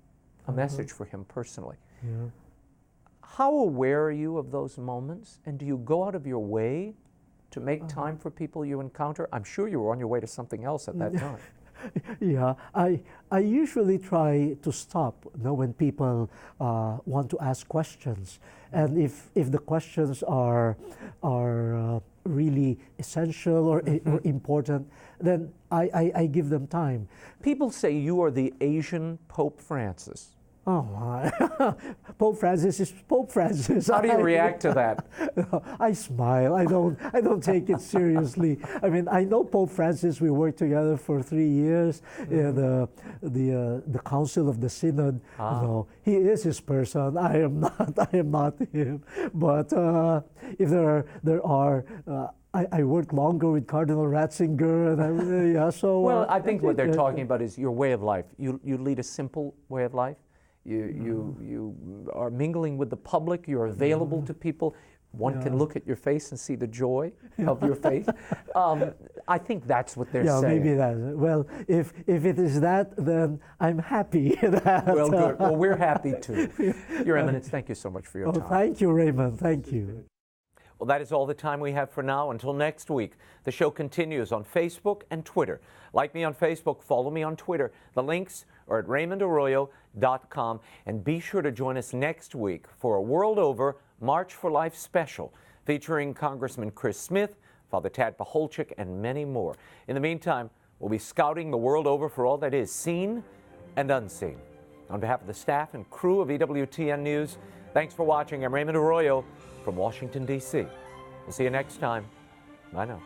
for him personally. How aware are you of those moments, and do you go out of your way to make time for people you encounter? I'm sure you were on your way to something else at that time. Yeah, I usually try to stop when people want to ask questions, and if the questions are really essential or important, then I give them time. People say you are the Asian Pope Francis. Oh my! Pope Francis is Pope Francis. How do you react to that? I smile. I don't take it seriously. I mean, I know Pope Francis. We worked together for 3 years. The Council of the Synod. He is his person. I am not him. But if there are. I worked longer with Cardinal Ratzinger, and so. Well, I think what they're talking about is your way of life. You lead a simple way of life. You are mingling with the public. You're available to people. One can look at your face and see the joy of your faith. I think that's what they're saying. Yeah, maybe that. Well, if it is that, then I'm happy. Well, good. Well, we're happy too. Your Eminence, thank you so much for your time. Thank you, Raymond. Thank you. Well, that is all the time we have for now. Until next week, the show continues on Facebook and Twitter. Like me on Facebook, follow me on Twitter. The links are at RaymondArroyo.com. And be sure to join us next week for a World Over March for Life special featuring Congressman Chris Smith, Father Tad Pacholczyk, and many more. In the meantime, we'll be scouting the world over for all that is seen and unseen. On behalf of the staff and crew of EWTN News, thanks for watching. I'm Raymond Arroyo from Washington, D.C. We'll see you next time. Bye now.